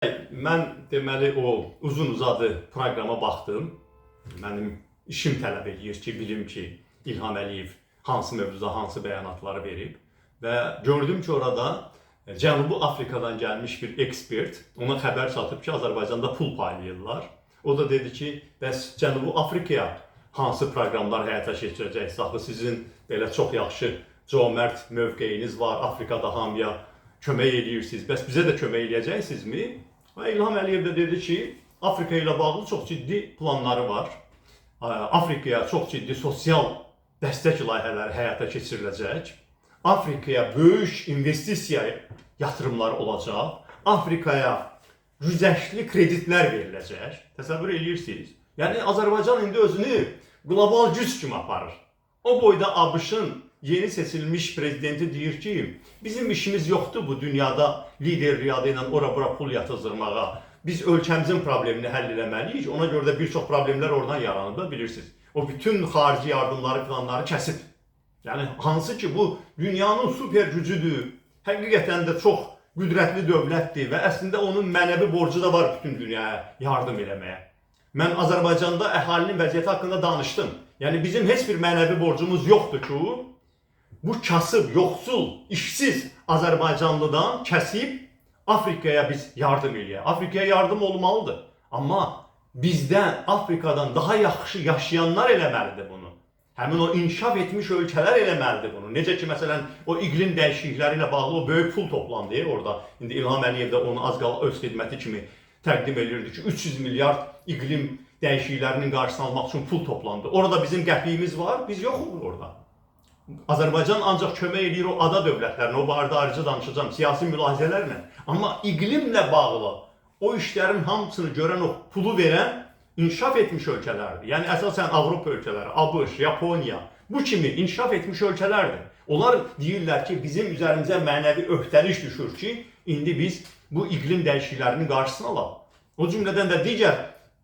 Mən deməli o uzun-uzadı proqrama baxdım. Mənim işim tələb edir ki, bilim ki, İlham Əliyev hansı mövzuda hansı bəyanatları verib və gördüm ki, orada Cənubi Afrikadan gəlmiş bir ekspert ona xəbər çatıb ki, Azərbaycanda pul paylayırlar. O da dedi ki, bəs Cənubi Afrikaya hansı proqramlar həyata keçirəcəksiniz? Axı sizin belə çox yaxşı cömert mövqeyiniz var, Afrikada hamıya kömək edirsiniz. Bəs bizə də kömək edəcəksinizmi? Və İlham Əliyev də dedi ki, Afrika ilə bağlı çox ciddi planları var. Afrikaya çox ciddi sosial dəstək layihələri həyata keçiriləcək. Afrikaya böyük investisiya yatırımları olacaq. Afrikaya güzəştli kreditlər veriləcək. Təsəvvür edirsiniz. Yəni Azərbaycan indi özünü qlobal güc kimi aparır. O boyda ABŞ-ın yeni seçilmiş prezidenti deyir ki, bizim işimiz yoxdur bu dünyada liderliyi adı ilə ora-bura pul yatızdırmağa. Biz ölkəmizin problemini həll eləməliyik. Ona görə də bir çox problemlər oradan yaranıb da bilirsiniz. O bütün xarici yardımları, planları kəsib. Yəni hansı ki bu dünyanın süper gücüdür. Həqiqətən də çox qüdrətli dövlətdir və əslində onun mənəvi borcu da var bütün dünyaya yardım eləməyə. Mən Azərbaycanda əhalinin vəziyyəti haqqında danışdım. Yəni bizim heç bir mənəvi borcumuz yoxdur ki, bu kasıb, yoxsul, işsiz Azərbaycanlıdan kəsib Afrikaya biz yardım eləyək. Afrikaya yardım olmalıdır. Amma bizdən, Afrikadan daha yaxşı yaşayanlar eləməlidir bunu. Həmin o inkişaf etmiş ölkələr eləməlidir bunu. Necə ki, məsələn, o iqlim dəyişiklikləri ilə bağlı o böyük pul toplandı orada. İndi İlham Əliyev də onu az qala öz xidməti kimi təqdim edirdi ki, 300 milyard iqlim dəyişikliklərinin qarşısını almaq üçün pul toplandı. Orada bizim qəpiyimiz var, biz yoxuq orada. Azərbaycan ancaq kömək edir o ada dövlətlərinə, o barədə ayrıca danışacağım, siyasi mülahizələrlə. Amma iqlimlə bağlı o işlərin hamısını görən, o pulu verən inkişaf etmiş ölkələrdir. Yəni əsasən Avropa ölkələri, ABŞ, Yaponiya, bu kimi inkişaf etmiş ölkələrdir. Onlar deyirlər ki, bizim üzərimizə mənəvi öhdəlik düşür ki, indi biz bu iqlim dəyişikliklərinin qarşısını alaq. O cümlədən də digər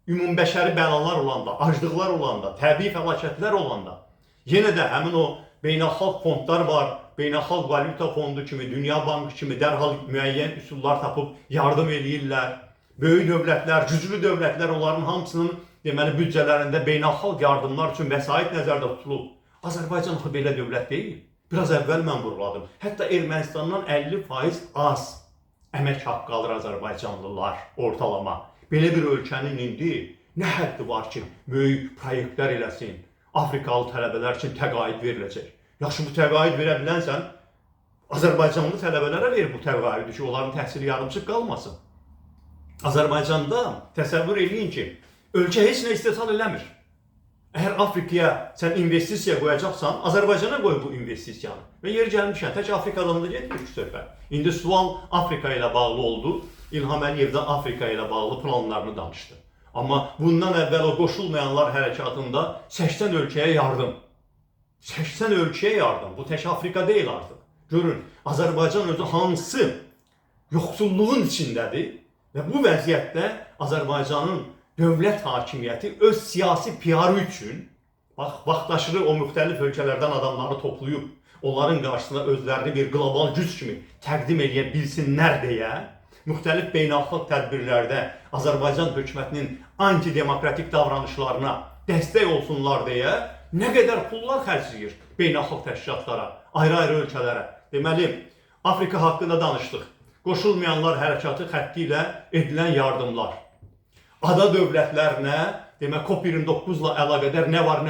ümumbəşəri bəlalar olanda, aclıqlar olanda, təbii fəlakətlər olanda, yenə də həmin o beynəlxalq fondlar var, beynəlxalq valyuta fondu kimi, Dünya Bankı kimi dərhal müəyyən üsullar tapıb yardım edirlər. Böyük dövlətlər, güclü dövlətlər onların hamısının deməli büdcələrində beynəlxalq yardımlar üçün vəsait nəzərdə tutulub. Azərbaycan axı belə dövlət deyil. Biraz əvvəl mən vuruladım. Hətta Ermənistandan 50% az əmək haqqı alır Azərbaycanlılar ortalama. Belə bir ölkənin indi nə həddi var ki, böyük proyektlər eləsin, Afrikalı tələbələr üçün təqaüd veriləcək. Yaxşı, bu təqaüd verə bilənsən, Azərbaycanlı tələbələrə ver bu təqaüdü ki, onların təhsili yarımçıq qalmasın. Azərbaycanda təsəvvür edin ki, ölkə heç nə istehsal eləmir. Əgər Afrikaya sən investisiya qoyacaqsan, Azərbaycana qoy bu investisiyanı. Və yer gəlmişən, tək Afrikadan da getmir ki söhbət. İndi sual Afrika ilə bağlı oldu. İlham Əliyev də Afrika ilə bağlı planlarını danışdı. Amma bundan əvvəl o qoşulmayanlar hərəkatında 80 ölkəyə yardım. 80 ölkəyə yardım. Bu tək Afrika deyil artıq. Görün, Azərbaycan özü hansı yoxsulluğun içindədir və bu vəziyyətdə Azərbaycanın dövlət hakimiyyəti öz siyasi PR-ı üçün vaxtaşırı o müxtəlif ölkələrdən adamları toplayıb, onların qarşısına özlərini bir qlobal güc kimi təqdim edə bilsinlər deyə, müxtəlif beynəlxalq tədbirlərdə Azərbaycan hökumətinin antidemokratik davranışlarına dəstək olsunlar deyə nə qədər pullar xərcləyir beynəlxalq təşkilatlara, ayrı-ayrı ölkələrə. Deməli, Afrika haqqında danışdıq. Qoşulmayanlar hərəkatı xətti ilə edilən yardımlar. Ada dövlətlərinə, demək, COP29 ilə əlaqədar nə var,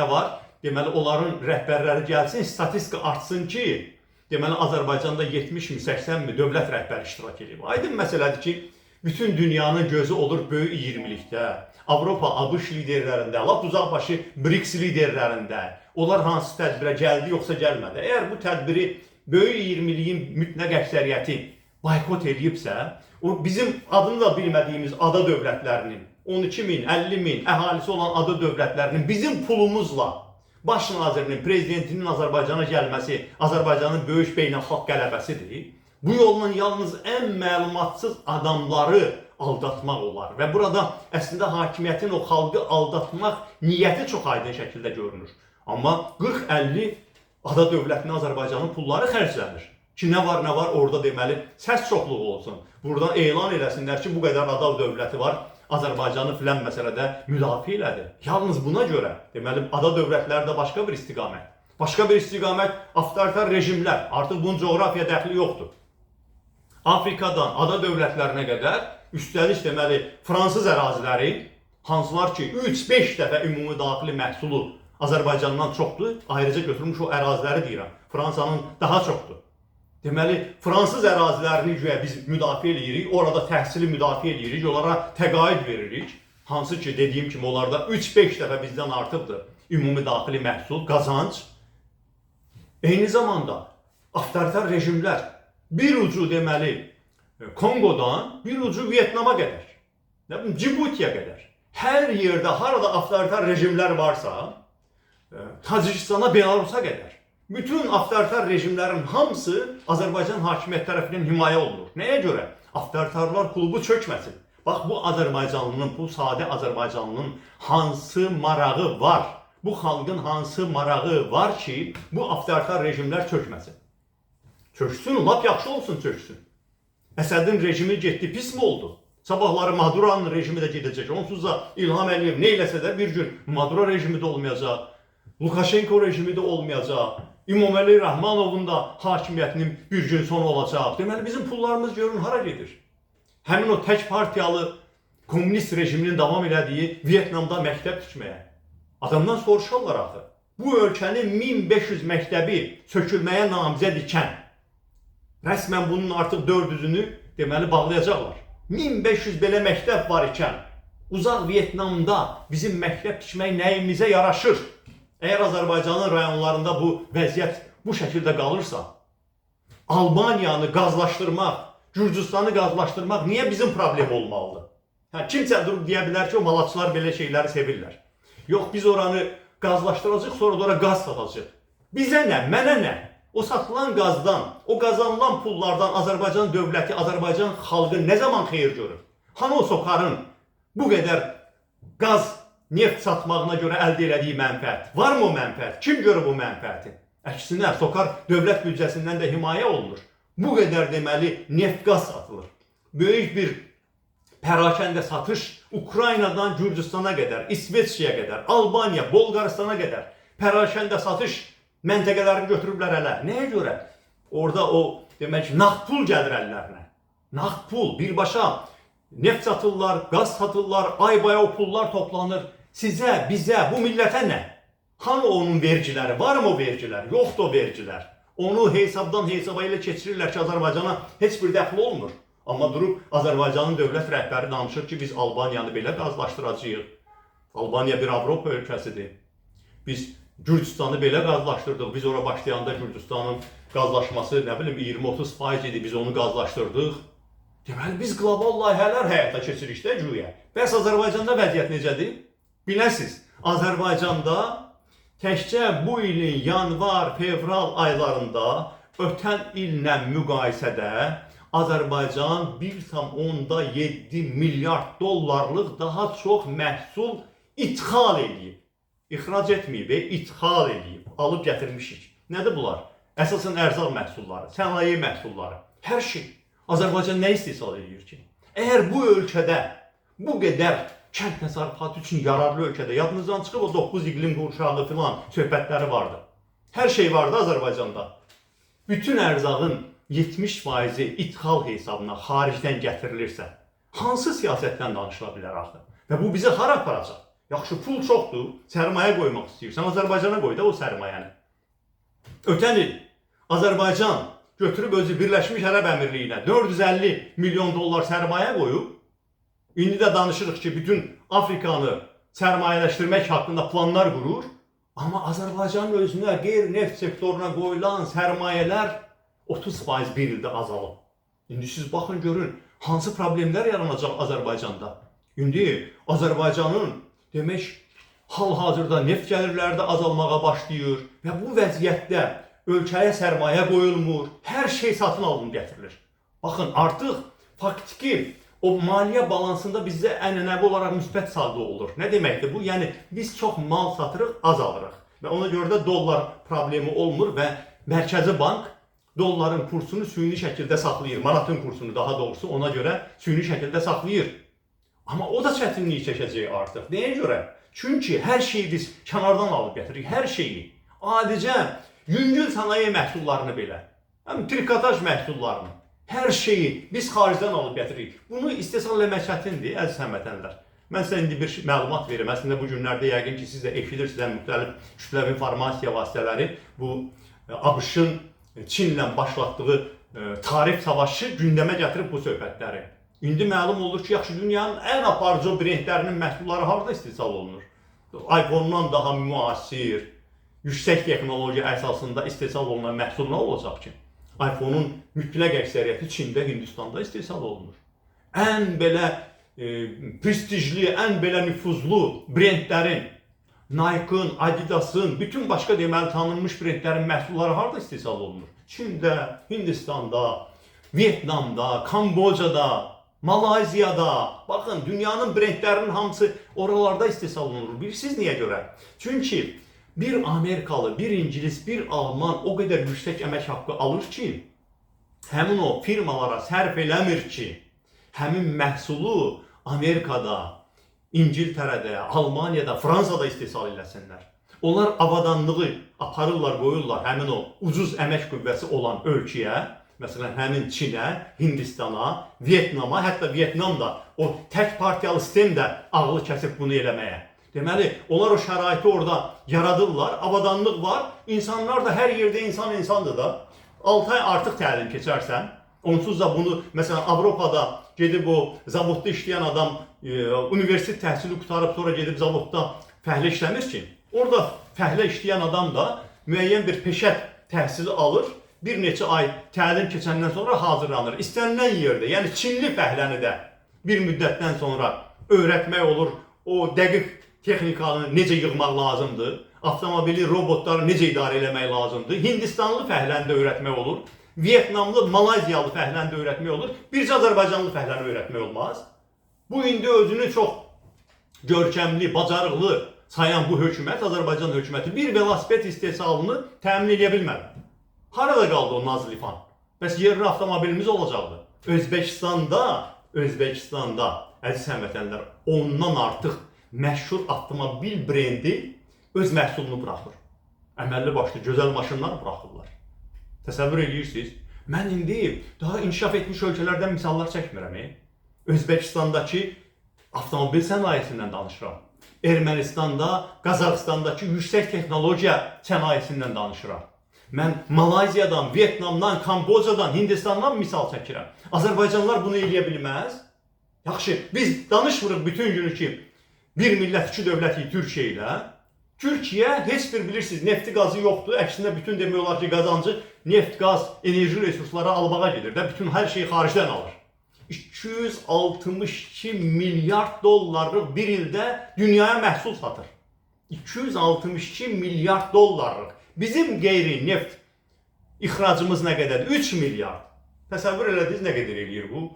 deməli, onların rəhbərləri gəlsin, statistika artsın ki, deməli, Azərbaycanda 70 mi, 80 mi dövlət rəhbəri iştirak edir. Aydın məsələdir ki, bütün dünyanın gözü olur böyük 20-likdə, Avropa, ABŞ liderlərində, lap uzaqbaşı BRICS liderlərində. Onlar hansı tədbirə gəldi, yoxsa gəlmədi. Əgər bu tədbiri böyük 20-liyin mütləq əksəriyyəti boykot edibsə, o bizim adını da bilmədiyimiz ada dövlətlərinin, 12 min, 50 min əhalisi olan ada dövlətlərinin bizim pulumuzla baş nazirinin, prezidentinin Azərbaycana gəlməsi Azərbaycanın böyük beynəlxalq qələbəsidir. Bu yolla yalnız ən məlumatsız adamları aldatmaq olar və burada əslində hakimiyyətin o xalqı aldatmaq niyyəti çox aydın şəkildə görünür. Amma 40-50 ada dövlətinə Azərbaycanın pulları xərclənir. Ki nə var orada deməli səs çoxluğu olsun. Buradan elan eləsinlər ki, bu qədər ada dövləti var. Azərbaycanı filan məsələdə müdafiə elədi. Yalnız buna görə deməli ada dövlətləri də başqa bir istiqamət. Başqa bir istiqamət avtoritar rejimlər. Artıq bunun coğrafiya dəxli yoxdur. Afrikadan ada dövlətlərinə qədər, üstəlik deməli fransız əraziləri, hansılar ki 3-5 dəfə ümumi daxili məhsulu Azərbaycandan çoxdur, ayrıca götürmüş o əraziləri deyirəm. Fransanın daha çoxdur. Deməli, fransız ərazilərini güya biz müdafiə edirik, orada təhsili müdafiə edirik, onlara təqaüd veririk. Hansı ki, dediyim kimi, onlarda 3-5 dəfə bizdən artıbdır ümumi daxili məhsul, qazanc. Eyni zamanda, avtoritar rejimlər bir ucu deməli Kongodan, bir ucu Vietnama qədər, Cibutiyə qədər. Hər yerdə, harada avtoritar rejimlər varsa, Tacikistana, Belarusa qədər. Bütün avtoritar rejimlərin hamısı Azərbaycan hakimiyyəti tərəfindən himayə olunur. Nəyə görə? Avtoritarlar klubu çökməsin. Bax, bu Azərbaycanlının, bu sadə Azərbaycanlının hansı marağı var? Bu xalqın hansı marağı var ki, bu avtoritar rejimlər çökməsin? Çöksün, lap yaxşı olsun çöksün. Əsədin rejimi getdi, pis mi oldu? Sabahları Maduranın rejimi də gedəcək. Onsuz da İlham Əliyev nə eləsə də bir gün Madura rejimi də olmayacaq. Lukashenko rejimi də olmayacaq. İmamoğlu Rahmanovun da hakimiyyətinin bir gün sonu olacaq. Deməli, bizim pullarımız görün hara gedir? Həmin o tək partiyalı komünist rejiminin davam elədiyi Vietnamda məktəb tikməyə. Adamdan soruşarlar axı. Bu ölkənin 1500 məktəbi sökülməyə namizəd ikən, rəsmən bunun artıq 400-ünü deməli bağlayacaqlar. 1500 belə məktəb var ikən, uzaq Vietnamda bizim məktəb tikmək nəyimizə yaraşır? Əgər Azərbaycanın rayonlarında bu vəziyyət bu şəkildə qalırsa, Albaniyanı qazlaşdırmaq, Gürcüstanı qazlaşdırmaq niyə bizim problem olmalıdır? Kimsə durub deyə bilər ki, o malatçılar belə şeyləri sevirlər. Yox, biz oranı qazlaşdıracaq, sonra da ora qaz satacaq. Bizə nə, mənə nə? O satılan qazdan, o qazanılan pullardan Azərbaycan dövləti, Azərbaycan xalqı nə zaman xeyir görür? Hanı o SOCAR-ın bu qədər qaz, neft satmağına görə əldə elədiyi mənfəət? Varmı o mənfəət? Kim görür bu mənfəəti? Əksinə, SOCAR dövlət büdcəsindən də himayə olunur. Bu qədər deməli neft-qaz satılır. Böyük bir pərakəndə satış Ukraynadan Gürcüstana qədər, İsveçrəyə qədər, Albaniya, Bolqaristana qədər pərakəndə satış məntəqələrini götürüblər ələ. Nəyə görə? Orada o demək nağd pul gəlir əllərinə. Nağd pul, birbaşa neft satırlar, qaz satırlar, ay-baya o pullar toplanır. Sizə, bizə, bu millətə nə? Hanı onun vergiləri? Var mı o vergilər? Yoxdur o vergilər. Onu hesabdan hesaba ilə keçirirlər ki, Azərbaycana heç bir dəxli olmur. Amma durub Azərbaycanın dövlət rəhbəri danışır ki, biz Albaniyanı belə qazlaşdıracağıq. Albaniya bir Avropa ölkəsidir. Biz Gürcüstanı belə qazlaşdırdıq. Biz ora başlayanda Gürcüstanın qazlaşması, nə bilim, 20-30% idi. Biz onu qazlaşdırdıq. Deməli, biz qlobal layihələr həyata keçirik də güya. Bəs Azərbaycanda vəziyyət necədir? Biləsiniz, Azərbaycanda təkcə bu ilin yanvar, fevral aylarında ötən illə müqayisədə Azərbaycan 1,7 milyard dollarlıq daha çox məhsul ithal edib. İxrac etməyib, ithal edib, alıb gətirmişik. Nədir bunlar? Əsasən ərzaq məhsulları, sənaye məhsulları, hər şey. Azərbaycan nə istehsal edir ki? Əgər bu ölkədə bu qədər kənd təsərrüfatı üçün yararlı ölkədə, yadınızdan çıxıb o 9 iqlim qurşağı filan söhbətləri vardı. Hər şey vardı Azərbaycanda. Bütün ərzağın 70%-i ithal hesabına xaricdən gətirilirsə, hansı siyasətdən danışıla bilər axı? Və bu bizi hara aparacaq? Yaxşı, pul çoxdur, sərmayə qoymaq istəyirsən, Azərbaycana qoy da o sərmayəni. Ötən il Azərbaycan götürüb özü Birləşmiş Ərəb Əmirliyinə 450 milyon dollar sərmayə qoyub, indi də danışırıq ki, bütün Afrikanı sərmayələşdirmək haqqında planlar qurur, amma Azərbaycanın özünə qeyri-neft sektoruna qoyulan sərmayələr 30% bir ildə azalıb. İndi siz baxın, görün, hansı problemlər yaranacaq Azərbaycanda. İndi Azərbaycanın demək, hal-hazırda neft gəlirləri də azalmağa başlayır və bu vəziyyətdə ölkəyə sərmayə qoyulmur, hər şey satın alınıb gətirilir. Baxın, artıq faktiki o maliyyə balansında bizdə ənənəvi olaraq müsbət saldo olur. Nə deməkdir bu? Yəni, biz çox mal satırıq, az alırıq. Və ona görə də dollar problemi olmur və Mərkəzi Bank dolların kursunu süni şəkildə saxlayır. Manatın kursunu daha doğrusu ona görə süni şəkildə saxlayır. Amma o da çətinlik çəkəcək artıq. Nəyə görə? Çünki hər şeyi biz kənardan alıb gətiririk. Hər şeyi. Adicə yüngül sənaye məhsullarını belə, həm trikotaj məhsullarını, hər şeyi biz xaricdən alıb gətiririk. Bunu istehsal etmək çətindir, əziz həmvətənlər. Mən sizə indi bir məlumat verim. Əslində bu günlərdə yəqin ki, siz də eşidirsiniz müxtəlif kütləvi informasiya vasitələri bu ABŞ-ın Çinlə başlatdığı tarif savaşı gündəmə gətirib bu söhbətləri. İndi məlum olur ki, yaxşı dünyanın ən aparıcı brendlərinin məhsulları harada istehsal olunur? iPhone-dan daha müasir, yüksək texnologiya əsasında istehsal olunan məhsul nə olacaq ki? iPhone-un mütləq əksəriyyəti Çində, Hindistanda istehsal olunur. Ən belə prestijli, ən belə nüfuzlu brendlərin, Nike-ın, Adidas-ın, bütün başqa deməli tanınmış brendlərin məhsulları harada istehsal olunur? Çində, Hindistanda, Vyetnamda, Kambodjada, Malayziyada. Baxın, dünyanın brendlərinin hamısı oralarda istehsal olunur. Bilirsiniz niyə görə? Çünki bir Amerikalı, bir İngilis, bir Alman o qədər yüksək əmək haqqı alır ki, həmin o firmalara sərf eləmir ki, həmin məhsulu Amerikada, İngiltərədə, Almaniyada, Fransada istehsal eləsinlər. Onlar avadanlığı aparırlar, qoyurlar həmin o ucuz əmək qüvvəsi olan ölkəyə, məsələn, həmin Çinə, Hindistana, Vyetnama, hətta Vyetnamda o tək partiyalı sistem də ağlı kəsib bunu eləməyə. Deməli, onlar o şəraiti orada yaradırlar, avadanlıq var, insanlar da hər yerdə insandır da. 6 ay artıq təlim keçərsən, onsuz da bunu, məsələn, Avropada gedib o zavodda işləyən adam universitet təhsili qutarıb sonra gedib zavodda fəhlə işləmir ki. Orada fəhlə işləyən adam da müəyyən bir peşə təhsili alır, bir neçə ay təlim keçəndən sonra hazırlanır. İstənilən yerdə, yəni Çinli fəhləni də bir müddətdən sonra öyrətmək olur, o dəqiq texnikanı necə yığmaq lazımdır, avtomobili, robotları necə idarə eləmək lazımdır, Hindistanlı fəhləni də öyrətmək olur, Vyetnamlı, Malayziyalı fəhləni də öyrətmək olur, bircə Azərbaycanlı fəhləni öyrətmək olmaz. Bu indi özünü çox görkəmli, bacarıqlı sayan bu hökumət, Azərbaycan hökuməti bir velosiped istehsalını təmin edə bilmədi. Harada qaldı o nazlifan? Bəs yerli avtomobilimiz olacaqdı. Özbəkistanda, əziz həmvətənlər, ondan artıq məşhur avtomobil brendi öz məhsulunu buraxır. Əməlli başlı gözəl maşınlar buraxırlar. Təsəvvür edirsiniz? Mən indi daha inkişaf etmiş ölkələrdən misallar çəkmirəm. Özbəkistandakı avtomobil sənayesindən danışıram. Ermənistanda, Qazaxıstandakı yüksək texnologiya sənayesindən danışıram. Mən Malayziyadan, Vyetnamdan, Kambodjadan, Hindistandan misal çəkirəm. Azərbaycanlılar bunu eləyə bilməz. Yaxşı, biz danışmırıq bütün günü ki, bir millət, iki dövlətik Türkiyə ilə. Türkiyə heç bir bilirsiniz, nefti qazı yoxdur. Əksinə bütün demək olar ki, qazancı neft, qaz, enerji resursları almağa gedir də. Bütün hər şeyi xaricdən alır. 262 milyard dollarlıq bir ildə dünyaya məhsul satır. 262 milyard dollarlıq. Bizim qeyri-neft ixracımız nə qədər? 3 milyard. Təsəvvür elədiniz nə qədər eləyir bu?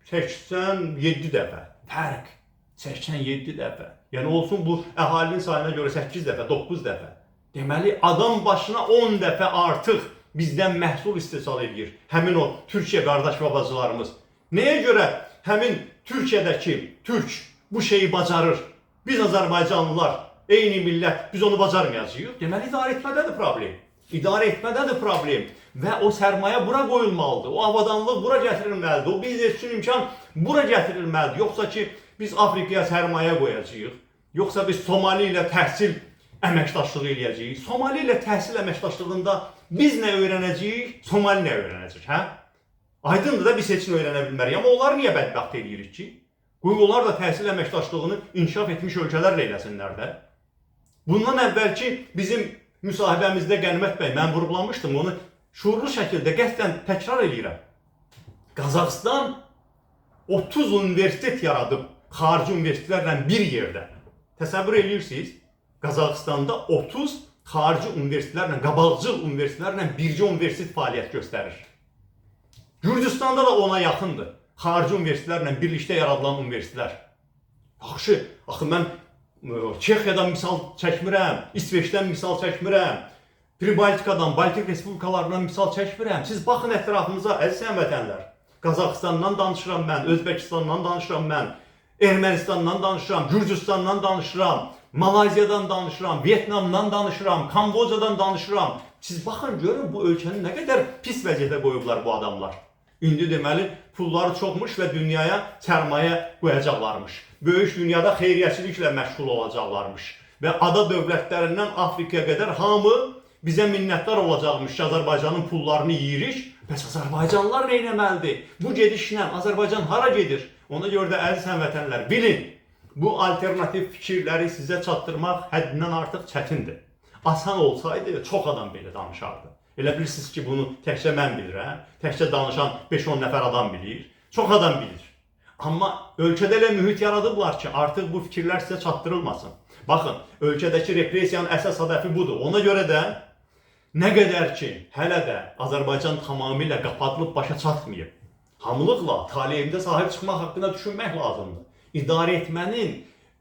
87 dəfə. Fərq. 87 dəfə. Yəni olsun bu əhalinin sayına görə 8 dəfə, 9 dəfə. Deməli, adam başına 10 dəfə artıq bizdən məhsul istehsal edir. Həmin o Türkiyə qardaş və bacılarımız. Nəyə görə həmin Türkiyədəki Türk bu şeyi bacarır? Biz Azərbaycanlılar, eyni millət, biz onu bacarmayacağıq. Deməli, idarə etmədədir problem. İdarə etmədədir problem. Və o sərmayə bura qoyulmalıdır. O avadanlıq bura gətirilməlidir. O biznes üçün imkan bura gətirilməlidir. Yoxsa ki, biz Afrikaya sərmayə qoyacağıq. Yoxsa biz Somali ilə təhsil əməkdaşlığı eləyəcəyik. Somali ilə təhsil əməkdaşlığında biz nə öyrənəcəyik, Somali nə öyrənəcək, hə? Aydındır da biz heç nə öyrənə bilmərik. Amma onları niyə bədbəxt edirik ki? Qoy onlar da təhsil əməkdaşlığını inkişaf etmiş ölkələrlə eləsinlər də. Bundan əvvəlki bizim müsahibəmizdə Qənimət bəy, mən vurğulamışdım, onu şuurlu şəkildə qəsdən təkrar edirəm. Qazaxıstan 30 universitet yaradıb xarici universitetlərlə bir yerdə. Təsəvvür edirsiniz, Qazaxıstanda 30 xarici universitetlərlə, qabaqcıl universitetlərlə bircə universitet fəaliyyət göstərir. Gürcüstanda da ona yaxındır. Xarici universitetlərlə birlikdə yaradılan universitetlər. Yaxşı, axı mən Çexiyadan misal çəkmirəm, İsveçdən misal çəkmirəm, Pribaltikadan, Baltik respublikalarından misal çəkmirəm. Siz baxın ətrafınıza, əziz həmvətənlər. Qazaxıstandan danışıram mən, Özbəkistandan danışıram mən, Ermənistandan danışıram, Gürcüstandan danışıram, Malayziyadan danışıram, Vyetnamdan danışıram, Kambocadan danışıram. Siz baxın, görün bu ölkəni nə qədər pis vəziyyətə qoyublar bu adamlar. İndi deməli pulları çoxmuş və dünyaya sərmayə qoyacaqlarmış. Böyük dünyada xeyriyyəçiliklə məşğul olacaqlarmış. Və ada dövlətlərindən Afrikaya qədər hamı bizə minnətdar olacaqmış ki, Azərbaycanın pullarını yiyirik. Bəs Azərbaycanlılar nə etməlidir? Bu gedişlə Azərbaycan hara gedir? Ona görə də əziz həmvətənlər, bilin, bu alternativ fikirləri sizə çatdırmaq həddindən artıq çətindir. Asan olsaydı çox adam belə danışardı. Elə bilirsiniz ki, bunu təkcə mən bilirəm, təkcə danışan 5-10 nəfər adam bilir, çox adam bilir. Amma ölkədə elə mühit yaradıblar ki, artıq bu fikirlər sizə çatdırılmasın. Baxın, ölkədəki repressiyanın əsas hədəfi budur. Ona görə də nə qədər ki, hələ də Azərbaycan tamamilə qapadılıb başa çatmayıb, hamılıqla taleyində sahib çıxmaq haqqında düşünmək lazımdır. İdarə etmənin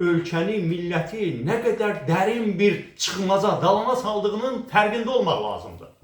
ölkəni, milləti nə qədər dərin bir çıxmaza, dalana saldığının fərqində olmaq lazımdır.